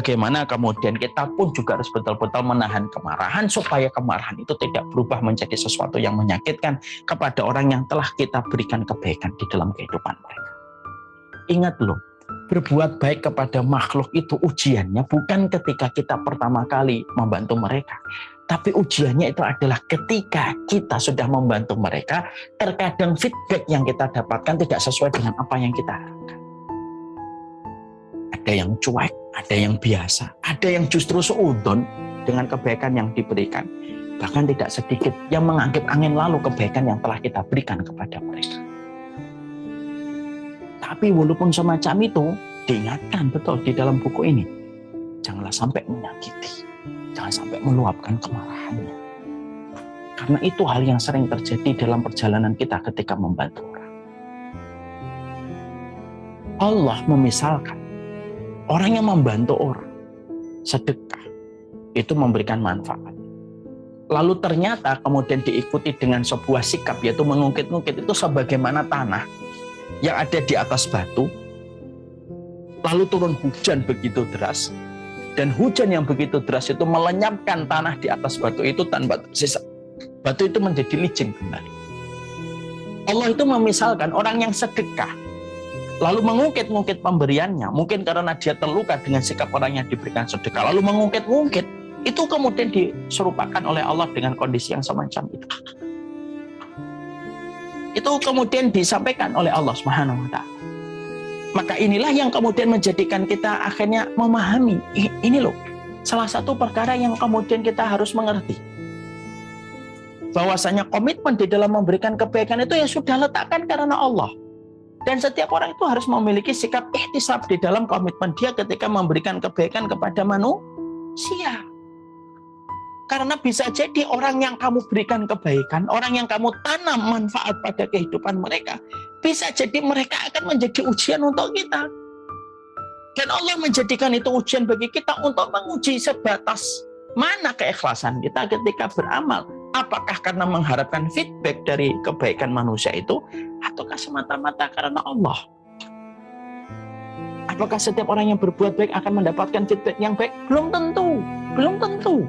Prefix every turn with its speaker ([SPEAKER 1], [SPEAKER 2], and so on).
[SPEAKER 1] bagaimana kemudian kita pun juga harus betul-betul menahan kemarahan supaya kemarahan itu tidak berubah menjadi sesuatu yang menyakitkan kepada orang yang telah kita berikan kebaikan di dalam kehidupan mereka. Ingat loh, berbuat baik kepada makhluk itu ujiannya bukan ketika kita pertama kali membantu mereka, tapi ujiannya itu adalah ketika kita sudah membantu mereka, terkadang feedback yang kita dapatkan tidak sesuai dengan apa yang kita harapkan. Ada yang cuek, ada yang biasa, ada yang justru seudon dengan kebaikan yang diberikan. Bahkan tidak sedikit yang menganggap angin lalu kebaikan yang telah kita berikan kepada mereka. Tapi walaupun semacam itu, diingatkan betul di dalam buku ini, janganlah sampai menyakiti, jangan sampai meluapkan kemarahannya. Karena itu hal yang sering terjadi dalam perjalanan kita ketika membantu orang. Allah memisalkan, orang yang membantu orang, sedekah, itu memberikan manfaat. Lalu ternyata kemudian diikuti dengan sebuah sikap, yaitu mengungkit-ungkit itu sebagaimana tanah yang ada di atas batu, lalu turun hujan begitu deras, dan hujan yang begitu deras itu melenyapkan tanah di atas batu itu tanpa tersisa. Batu itu menjadi licin kembali. Allah itu memisalkan orang yang sedekah, lalu mengungkit-ungkit pemberiannya, mungkin karena dia terluka dengan sikap orang yang diberikan sedekah, lalu mengungkit-ungkit, itu kemudian diserupakan oleh Allah dengan kondisi yang semacam itu. Itu kemudian disampaikan oleh Allah Subhanahu wa Ta'ala. Maka inilah yang kemudian menjadikan kita akhirnya memahami, ini loh, salah satu perkara yang kemudian kita harus mengerti. Bahwasanya komitmen di dalam memberikan kebaikan itu ya sudah letakkan karena Allah. Dan setiap orang itu harus memiliki sikap ihtisab di dalam komitmen dia ketika memberikan kebaikan kepada manusia. Karena bisa jadi orang yang kamu berikan kebaikan, orang yang kamu tanam manfaat pada kehidupan mereka, bisa jadi mereka akan menjadi ujian untuk kita. Dan Allah menjadikan itu ujian bagi kita untuk menguji sebatas mana keikhlasan kita ketika beramal. Apakah karena mengharapkan feedback dari kebaikan manusia itu, ataukah semata-mata karena Allah? Apakah setiap orang yang berbuat baik akan mendapatkan feedback yang baik? Belum tentu, belum tentu.